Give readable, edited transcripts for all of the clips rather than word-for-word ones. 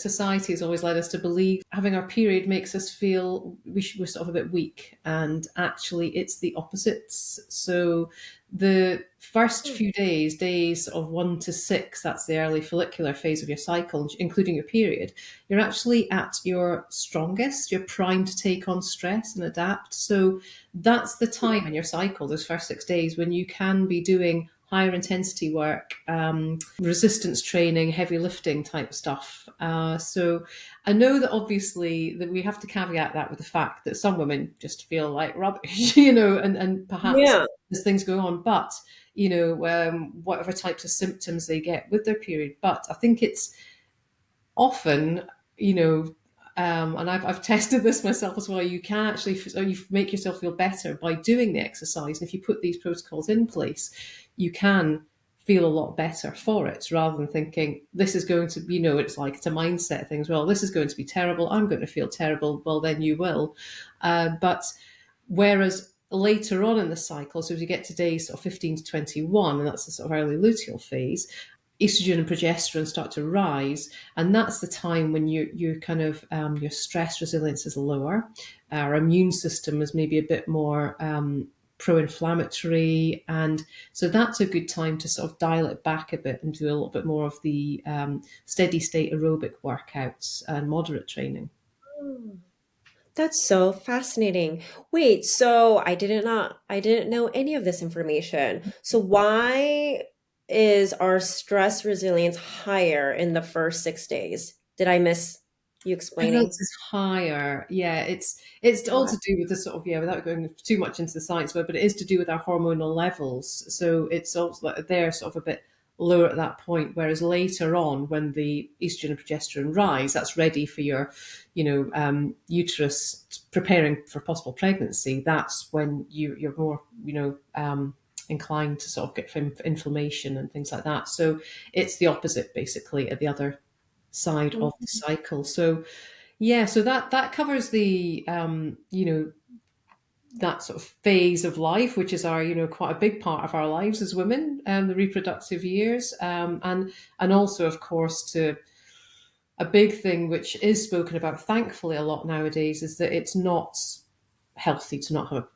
Society has always led us to believe having our period makes us feel we're sort of a bit weak, and actually it's the opposites. So the first few days of 1 to 6, that's the early follicular phase of your cycle, including your period, you're actually at your strongest. You're primed to take on stress and adapt. So that's the time in your cycle, those first 6 days, when you can be doing higher intensity work, resistance training, heavy lifting type stuff. So I know that obviously that we have to caveat that with the fact that some women just feel like rubbish, and perhaps Yeah. there's things going on, but whatever types of symptoms they get with their period. But I think it's often, and I've tested this myself as well. You can actually you make yourself feel better by doing the exercise. And if you put these protocols in place, you can feel a lot better for it, rather than thinking this is going to, it's a mindset thing as well. This is going to be terrible. I'm going to feel terrible. Well, then you will. But whereas later on in the cycle, so as you get to days sort of 15 to 21, and that's the sort of early luteal phase, estrogen and progesterone start to rise, and that's the time when you kind of your stress resilience is lower, our immune system is maybe a bit more pro-inflammatory, and so that's a good time to sort of dial it back a bit and do a little bit more of the steady state aerobic workouts and moderate training. That's so fascinating. Wait, so I didn't know any of this information. So why is our stress resilience higher in the first 6 days? Did I miss you Resilience explaining? is higher. Yeah, it's all to do with the sort of, without going too much into the science of it, but it is to do with our hormonal levels. So it's also like they're sort of a bit lower at that point, whereas later on, when the estrogen and progesterone rise, that's ready for your, uterus preparing for possible pregnancy. That's when you're more, inclined to sort of get inflammation and things like that. So it's the opposite basically at the other side of the cycle. So yeah, so that covers the that sort of phase of life, which is our quite a big part of our lives as women, the reproductive years, and also of course to a big thing which is spoken about thankfully a lot nowadays is that it's not healthy to not have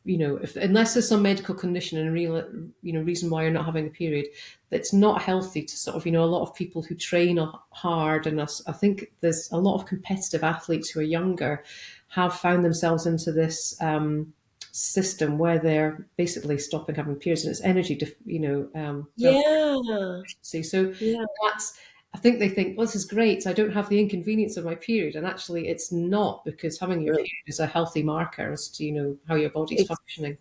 unless there's some medical condition and a real reason why you're not having a period, it's not healthy to sort of a lot of people who train hard, and I think there's a lot of competitive athletes who are younger have found themselves into this system where they're basically stopping having periods, and it's energy Yeah. deficiency. So Yeah. that's, I think they think, well, this is great. So I don't have the inconvenience of my period. And actually, it's not, because having your Really. period is a healthy marker as to, how your body's Ex- functioning.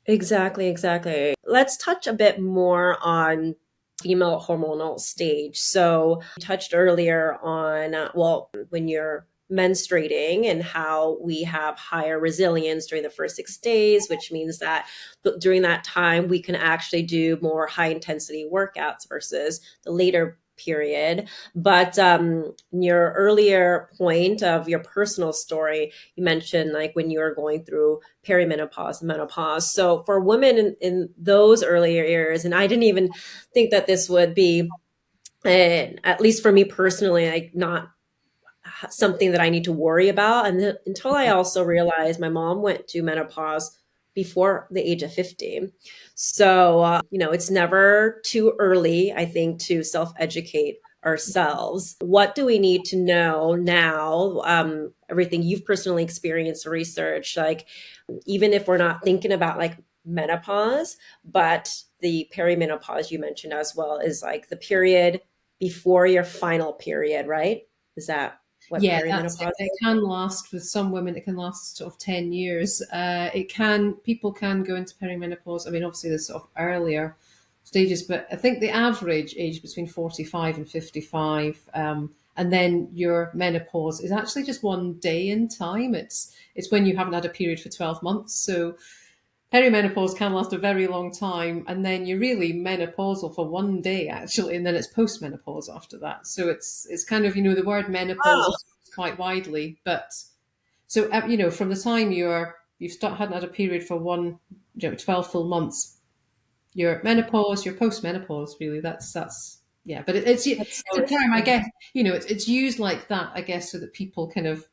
Exactly, exactly. Let's touch a bit more on female hormonal stage. So, you touched earlier on, when you're menstruating and how we have higher resilience during the first 6 days, which means that during that time, we can actually do more high intensity workouts versus the later period. But in your earlier point of your personal story, you mentioned like when you were going through perimenopause and menopause. So for women in those earlier years, and I didn't even think that this would be, at least for me personally, like not something that I need to worry about. And until I also realized my mom went to menopause before the age of 50. So, it's never too early, I think, to self educate ourselves. What do we need to know now? Everything you've personally experienced, research, like even if we're not thinking about like menopause, but the perimenopause you mentioned as well is like the period before your final period, right? Is that what Yeah, that's it. perimenopause It is? can last with some women. It can last sort of 10 years. People can go into perimenopause. I mean, obviously there's sort of earlier stages, but I think the average age between 45 and 55, and then your menopause is actually just one day in time. It's when you haven't had a period for 12 months. So perimenopause can last a very long time, and then you're really menopausal for one day actually, and then it's postmenopause after that. So it's kind of the word menopause Oh, is used quite widely, but so from the time hadn't had a period for 12 full months, your menopause, your postmenopause, really. That's Yeah, but it's That's it's so a term, I interesting. guess. It's used like that, I guess, so that people kind of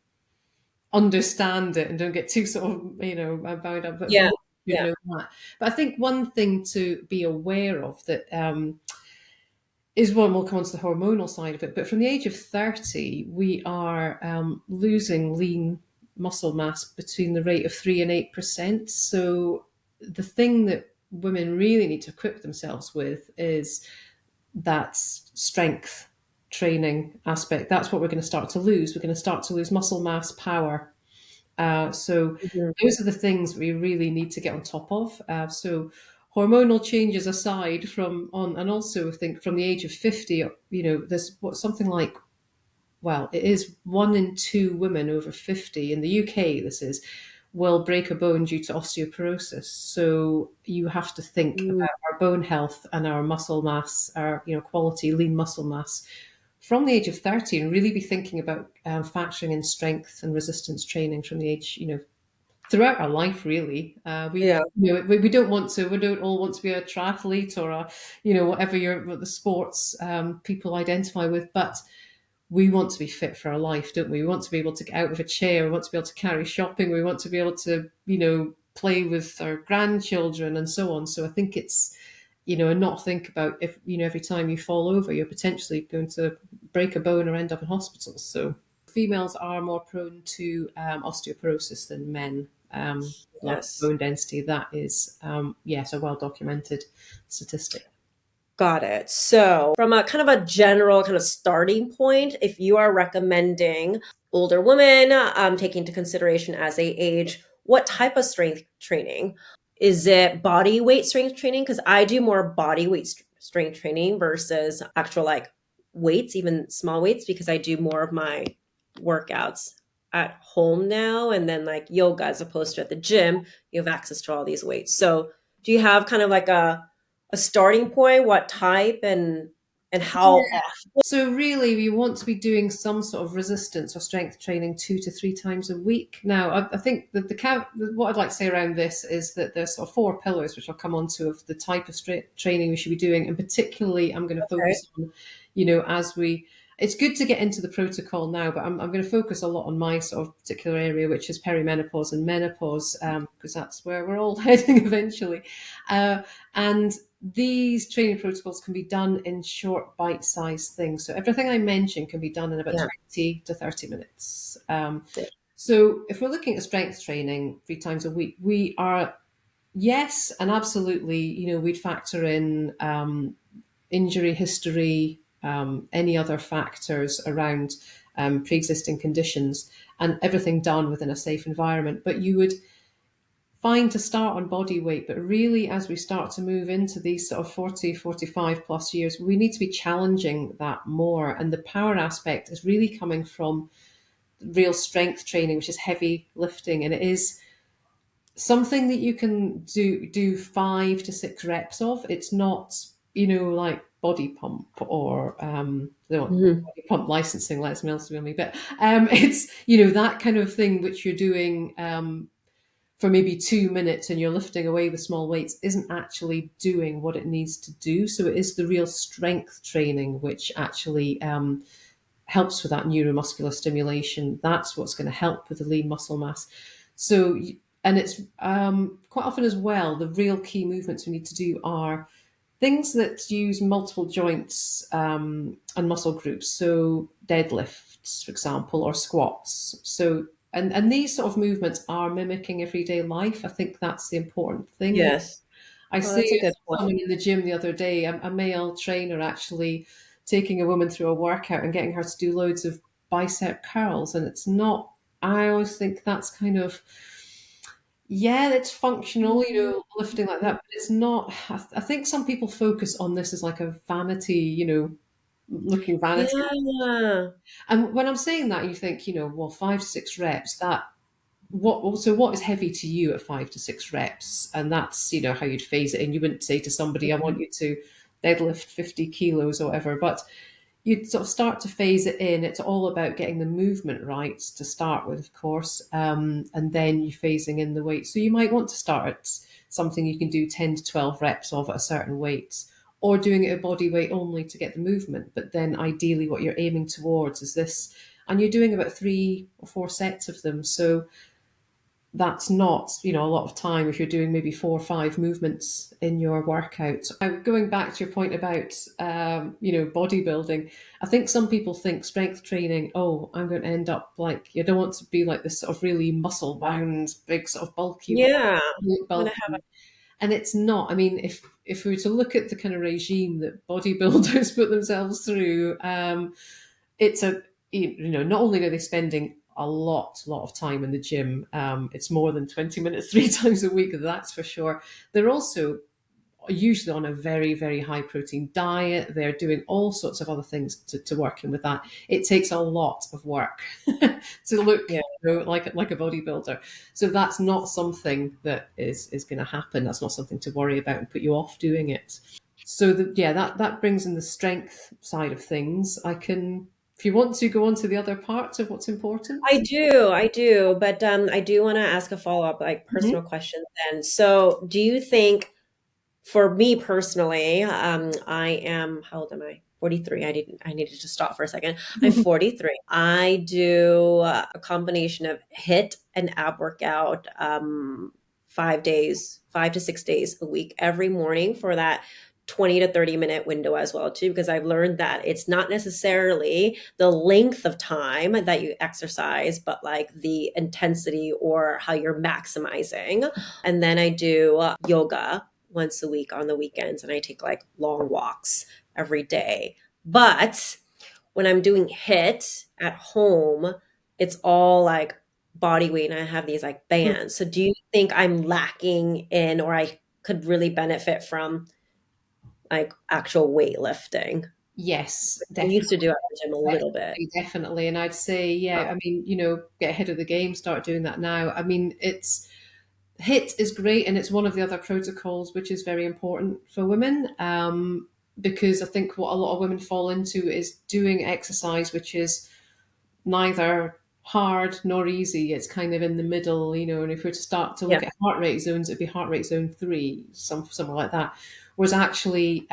understand it and don't get too sort of bound up. But Yeah, most should yeah. know that. But I think one thing to be aware of that is one. We'll come on to the hormonal side of it. But from the age of 30, we are losing lean muscle mass between the rate of 3 and 8%. So the thing that women really need to equip themselves with is that strength training aspect. That's what we're going to start to lose. We're going to start to lose muscle mass, power. So Mhm. those are the things we really need to get on top of. So hormonal changes aside from on, and also I think from the age of 50, there's something like, well, it is 1 in 2 women over 50 in the UK, this is, will break a bone due to osteoporosis. So you have to think Mm, about our bone health and our muscle mass, our quality lean muscle mass from the age of 30, and really be thinking about factoring in strength and resistance training from the age, throughout our life, really. yeah. We don't want to, we don't all want to be a triathlete or a, whatever what the sports people identify with, but we want to be fit for our life, don't we? We want to be able to get out of a chair. We want to be able to carry shopping. We want to be able to, play with our grandchildren and so on. So I think it's, and not think about if, every time you fall over, you're potentially going to break a bone or end up in hospital. So females are more prone to osteoporosis than men. Lack of Yes. bone density. That is, yes, a well documented statistic. Got it. So, from a kind of a general kind of starting point, if you are recommending older women, taking into consideration as they age, what type of strength training? Is it body weight strength training? Because I do more body weight strength training versus actual like weights, even small weights, because I do more of my workouts at home now and then like yoga as opposed to at the gym. You have access to all these weights. So, do you have kind of like a starting point, what type and how often? So really, we want to be doing some sort of resistance or strength training 2 to 3 times a week. Now, I think that what I'd like to say around this is that there's sort of 4 pillars, which I'll come on to, of the type of training we should be doing, and particularly I'm going to Okay. focus on, as we. It's good to get into the protocol now, but I'm going to focus a lot on my sort of particular area, which is perimenopause and menopause, because that's where we're all heading eventually. And these training protocols can be done in short, bite-sized things. So everything I mentioned can be done in about Yeah. 20 to 30 minutes. Yeah. So if we're looking at strength training 3 times a week, we are, yes, and absolutely, we'd factor in injury history, any other factors around pre-existing conditions, and everything done within a safe environment. But you would fine to start on body weight, but really as we start to move into these sort of 40, 45 plus years, we need to be challenging that more. And the power aspect is really coming from real strength training, which is heavy lifting. And it is something that you can do 5 to 6 reps of. It's not, like body pump or Mhm. body pump licensing, let's mills on me. But it's, that kind of thing which you're doing for maybe 2 minutes and you're lifting away with small weights isn't actually doing what it needs to do. So it is the real strength training which actually helps with that neuromuscular stimulation. That's what's going to help with the lean muscle mass. So, and it's quite often as well, the real key movements we need to do are things that use multiple joints and muscle groups. So deadlifts, for example, or squats. So and these sort of movements are mimicking everyday life. I think that's the important thing. Yes. I Oh, see that's a good point. someone in the gym the other day, a male trainer actually taking a woman through a workout and getting her to do loads of bicep curls. And it's not, I always think that's kind of, yeah, it's functional, lifting like that, but it's not. I think some people focus on this as like a vanity, looking vanity. Yeah. And when I'm saying that, you think, well, 5 to 6 reps, that what is heavy to you at 5 to 6 reps? And that's, how you'd phase it in. You wouldn't say to somebody, I want you to deadlift 50 kilos or whatever, but you'd sort of start to phase it in. It's all about getting the movement right to start with, of course, and then you phasing in the weight. So you might want to start at something you can do 10 to 12 reps of at a certain weight, or doing it at body weight only to get the movement. But then ideally what you're aiming towards is this, and you're doing about 3 or 4 sets of them. So that's not, a lot of time if you're doing maybe 4 or 5 movements in your workout. Going back to your point about, bodybuilding, I think some people think strength training, oh, I'm going to end up like, you don't want to be like this sort of really muscle bound, big sort of bulky, Yeah. Want to have bulky. And it's not. I mean, if we were to look at the kind of regime that bodybuilders put themselves through, it's a, not only are they spending a lot of time in the gym, it's more than 20 minutes 3 times a week, that's for sure. They're also usually on a very, very high protein diet. They're doing all sorts of other things to work in with that. It takes a lot of work to look, yeah. like a bodybuilder. So that's not something that is going to happen. That's not something to worry about and put you off doing it. So that brings in the strength side of things. I can, if you want to go on to the other parts of what's important. I do, but I do want to ask a follow-up, like Mhm. personal question then. So, do you think, for me personally, I am, how old am I? 43. I needed to stop for a second. I'm 43. I do a combination of HIIT and ab workout, 5 days, 5 to 6 days a week, every morning for that 20 to 30-minute window as well too, because I've learned that it's not necessarily the length of time that you exercise, but like the intensity or how you're maximizing. And then I do yoga once a week on the weekends, and I take like long walks every day. But when I'm doing HIIT at home, it's all like body weight, and I have these like bands. So do you think I'm lacking in, or I could really benefit from like actual weightlifting? Yes, I used to definitely. do it at the gym a little bit. Definitely. And I'd say, yeah, I mean, get ahead of the game, start doing that now. I mean, it's HIT is great, and it's one of the other protocols which is very important for women, because I think what a lot of women fall into is doing exercise which is neither hard nor easy. It's kind of in the middle, and if we were to start to Yeah. look at heart rate zones, it'd be heart rate zone 3, something like that. Whereas actually,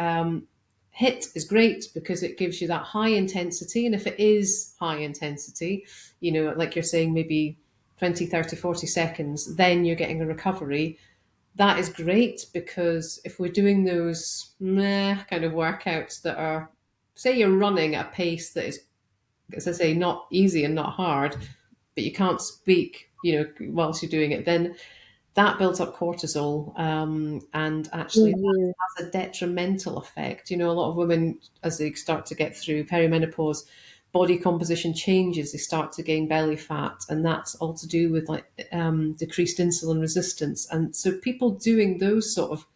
HIT is great because it gives you that high intensity. And if it is high intensity, like you're saying, maybe 20, 30, 40 seconds, then you're getting a recovery. That is great because if we're doing those meh kind of workouts that are, say you're running at a pace that is, as I say, not easy and not hard, but you can't speak, whilst you're doing it, then that builds up cortisol, and actually Mhm. that has a detrimental effect. A lot of women, as they start to get through perimenopause, body composition changes. They start to gain belly fat, and that's all to do with like decreased insulin resistance. And so people doing those sort of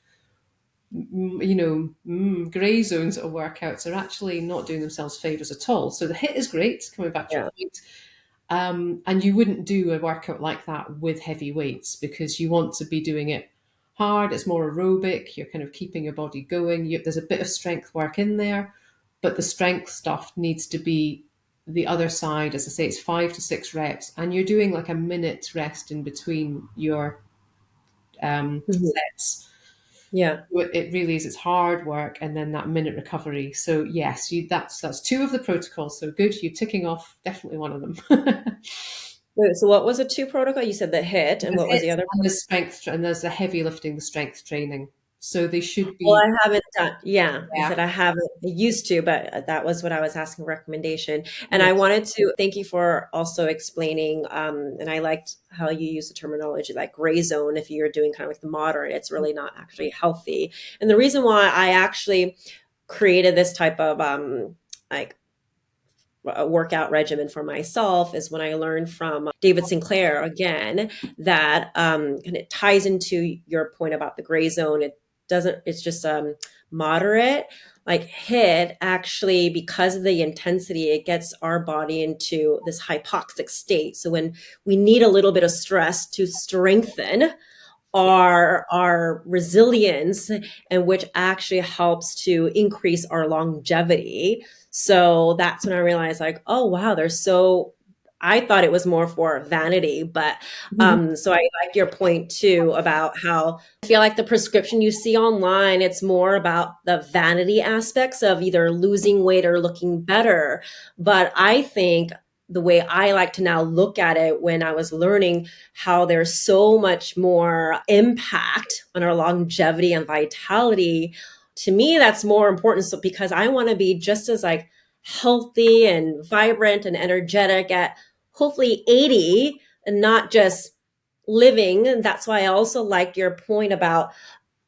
gray zones of workouts are actually not doing themselves favors at all. So the HIIT is great, coming back to your Yeah. point. And you wouldn't do a workout like that with heavy weights because you want to be doing it hard. It's more aerobic. You're kind of keeping your body going. There's a bit of strength work in there, but the strength stuff needs to be the other side. As I say, it's 5 to 6 reps, and you're doing like a minute rest in between your Mhm. sets. Yeah. It really is. It's hard work, and then that minute recovery. So yes, that's two of the protocols. So good, you're ticking off definitely one of them. Wait, so what was the two protocol? You said the HIIT, and There's what was HIIT the other? and there's strength, and there's the heavy lifting, the strength training. So they should Well, be, I haven't done, yeah, I yeah, said I haven't, I used to, but that was what I was asking recommendation. And I yes, wanted to thank you for also explaining, and I liked how you use the terminology like gray zone. If you're doing kind of like the moderate, it's really not actually healthy. And the reason why I actually created this type of like a workout regimen for myself is when I learned from David Sinclair again that and it ties into your point about the gray zone. It doesn't. It's just moderate. Like HIIT actually, because of the intensity, it gets our body into this hypoxic state. So when we need a little bit of stress to strengthen yeah, our resilience, and which actually helps to increase our longevity. So that's when I realized like, oh wow, there's so I thought it was more for vanity, but so I like your point too about how I feel like the prescription you see online, it's more about the vanity aspects of either losing weight or looking better. But I think the way I like to now look at it when I was learning how there's so much more impact on our longevity and vitality, to me, that's more important. So because I want to be just as like healthy and vibrant and energetic at hopefully 80 and not just living. And that's why I also liked your point about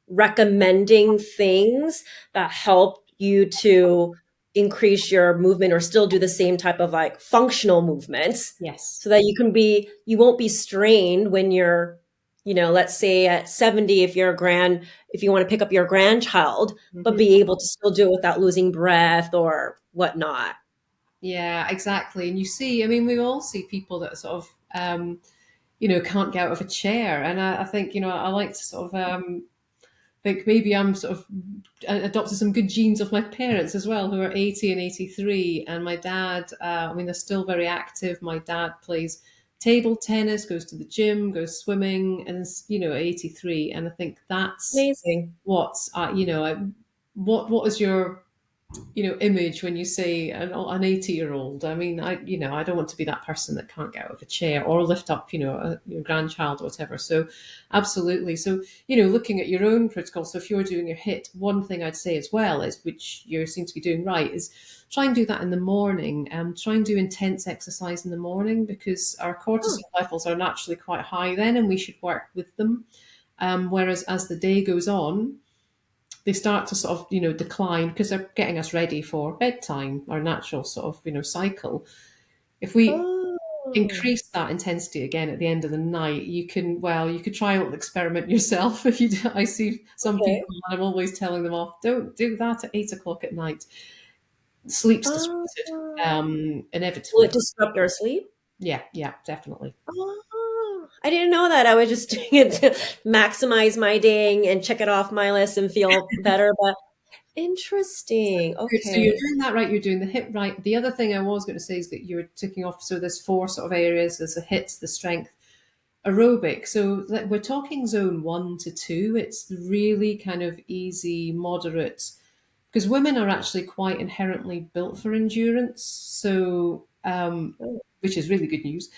recommending things that help you to increase your movement or still do the same type of like functional movements Yes. so that you won't be strained when you're, let's say at 70, if you want to pick up your grandchild, but Mhm. be able to still do it without losing breath or whatnot. Yeah, exactly. And you see, I mean, we all see people that sort of, can't get out of a chair. And I think, I like to sort of think maybe I'm sort of adopted some good genes of my parents as well, who are 80 and 83. And my dad, I mean, they're still very active. My dad plays table tennis, goes to the gym, goes swimming, and is, 83. And I think that's Amazing. what, what is your image when you say an 80-year-old. I mean, I don't want to be that person that can't get out of a chair or lift up, your grandchild or whatever. So absolutely. So, looking at your own protocol. So if you're doing your HIIT, one thing I'd say as well is, which you seem to be doing right, is try and do that in the morning. Try and do intense exercise in the morning, because our cortisol Oh, levels are naturally quite high then, and we should work with them. Whereas as the day goes on, they start to sort of decline, because they're getting us ready for bedtime, our natural sort of cycle. If we oh, increase that intensity again at the end of the night, you could try a little experiment yourself. If you do, I see some okay. people, and I'm always telling them off, don't do that at 8 o'clock at night. Sleep's Oh, disrupted, will inevitably. it disrupt your sleep? Yeah, yeah, definitely. Oh, I didn't know that. I was just doing it to maximize my day and check it off my list and feel better. But interesting. Good. So you're Okay. doing that right. You're doing the hip right. The other thing I was going to say is that you're ticking off. So there's four sort of areas. There's the hits, the strength, aerobic. So we're talking zone 1 to 2. It's really kind of easy, moderate, because women are actually quite inherently built for endurance. So, Oh, which is really good news.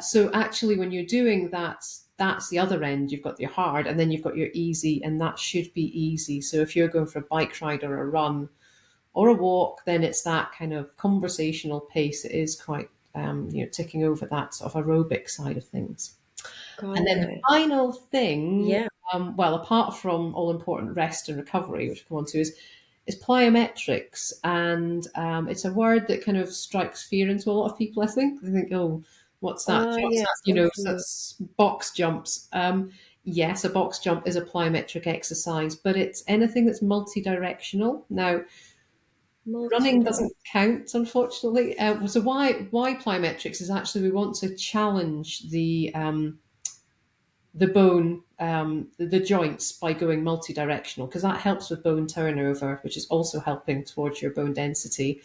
So actually, when you're doing that, that's the other end. You've got your hard, and then you've got your easy, and that should be easy. So if you're going for a bike ride or a run or a walk, then it's that kind of conversational pace. It is quite, ticking over that sort of aerobic side of things. got And then the it. final thing, Yeah. well, apart from all important rest and recovery, which we'll come on to, is plyometrics. And it's a word that kind of strikes fear into a lot of people, I think. They think, oh, what's that? What's that? Yes, I'm So familiar. that's box jumps. Yes, a box jump is a plyometric exercise, but it's anything that's multi-directional. Now, running Multi-direct. doesn't count, unfortunately. So why plyometrics is actually we want to challenge the bone, the joints, by going multi-directional, because that helps with bone turnover, which is also helping towards your bone density.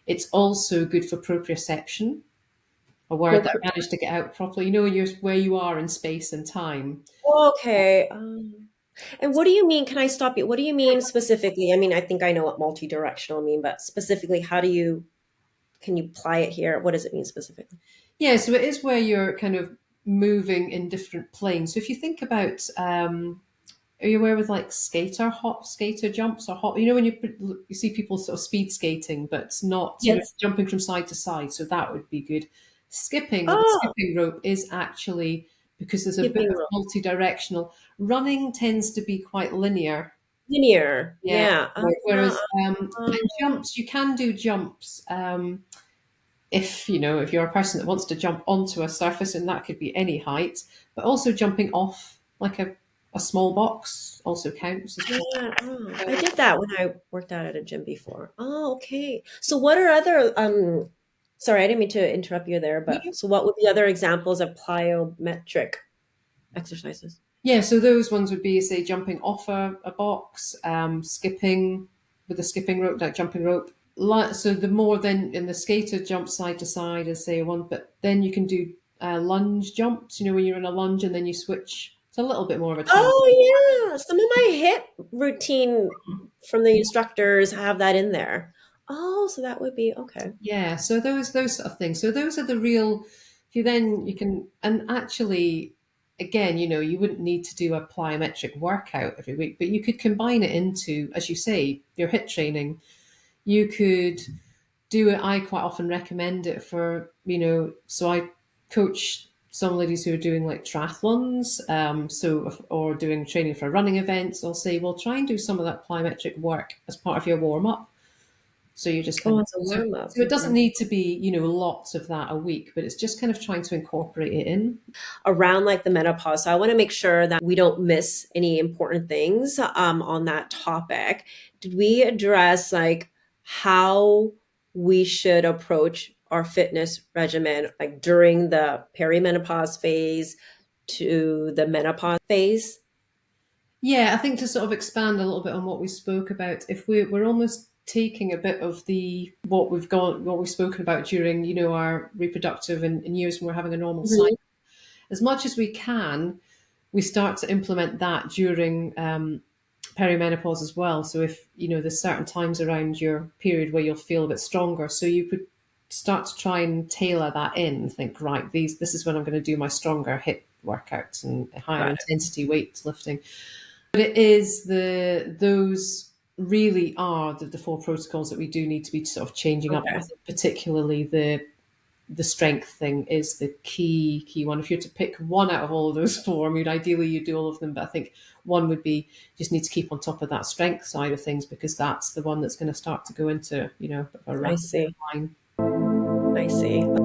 It's also good for proprioception, a word that I managed to get out properly. Where you are in space and time. Okay. And what do you mean? Can I stop you? What do you mean specifically? I mean, I think I know what multi-directional mean, but specifically, can you apply it here? What does it mean specifically? Yeah, so it is where you're kind of moving in different planes. So if you think about, are you aware with like hop skater jumps, or hop? When you see people sort of speed skating, but it's not, Yes. jumping from side to side. So that would be good. Skipping with a Oh, skipping rope is actually, because there's a bit skipping of rope. multi-directional. Running tends to be quite linear. Linear. Yeah. Yeah. Whereas Uh, and jumps, you can do jumps. If you're a person that wants to jump onto a surface, and that could be any height, but also jumping off like a small box also counts as well. yeah. Oh, I So, did that when I worked out at a gym before. Oh, okay. So what are other sorry, I didn't mean to interrupt you there, but so what would be other examples of plyometric exercises? yeah, so those ones would be, say, jumping off a box, skipping with a skipping rope, like jumping rope. So the more then in the skater jumps side to side as say one, but then you can do lunge jumps. You know, when you're in a lunge and then you switch. It's a little bit more of a challenge. Oh yeah, some of my HIIT routine from the instructors have that in there. Oh, so that would be okay. Yeah, so those sort of things. So those are the real. If you then you can and actually, again, you know, you wouldn't need to do a plyometric workout every week, but you could combine it into, as you say, your HIIT training. You could do it. I quite often recommend it for, you know, so I coach some ladies who are doing like triathlons, or doing training for running events. I'll say, well, try and do some of that plyometric work as part of your warm up. So you just kind Oh, of it's a warm up. so it doesn't need to be, you know, lots of that a week, but it's just kind of trying to incorporate it in. Around like the menopause. So I want to make sure that we don't miss any important things on that topic. Did we address like how we should approach our fitness regimen, like during the perimenopause phase to the menopause phase? Yeah, I think to sort of expand a little bit on what we spoke about, if we're almost taking a bit of the what we've spoken about during, you know, our reproductive and years when we're having a normal cycle, Mhm. as much as we can, we start to implement that during perimenopause as well. So if you know there's certain times around your period where you'll feel a bit stronger, so you could start to try and tailor that in. Think, right, this is when I'm going to do my stronger HIIT workouts and higher Got intensity weightlifting. But it is those really are the four protocols that we do need to be sort of changing it. up. I Okay. think particularly the strength thing is the key one. If you're to pick one out of all of those four, I mean, ideally you do all of them, but I think one would be just need to keep on top of that strength side of things because that's the one that's going to start to go into, you know, a I rapid see. decline. I see.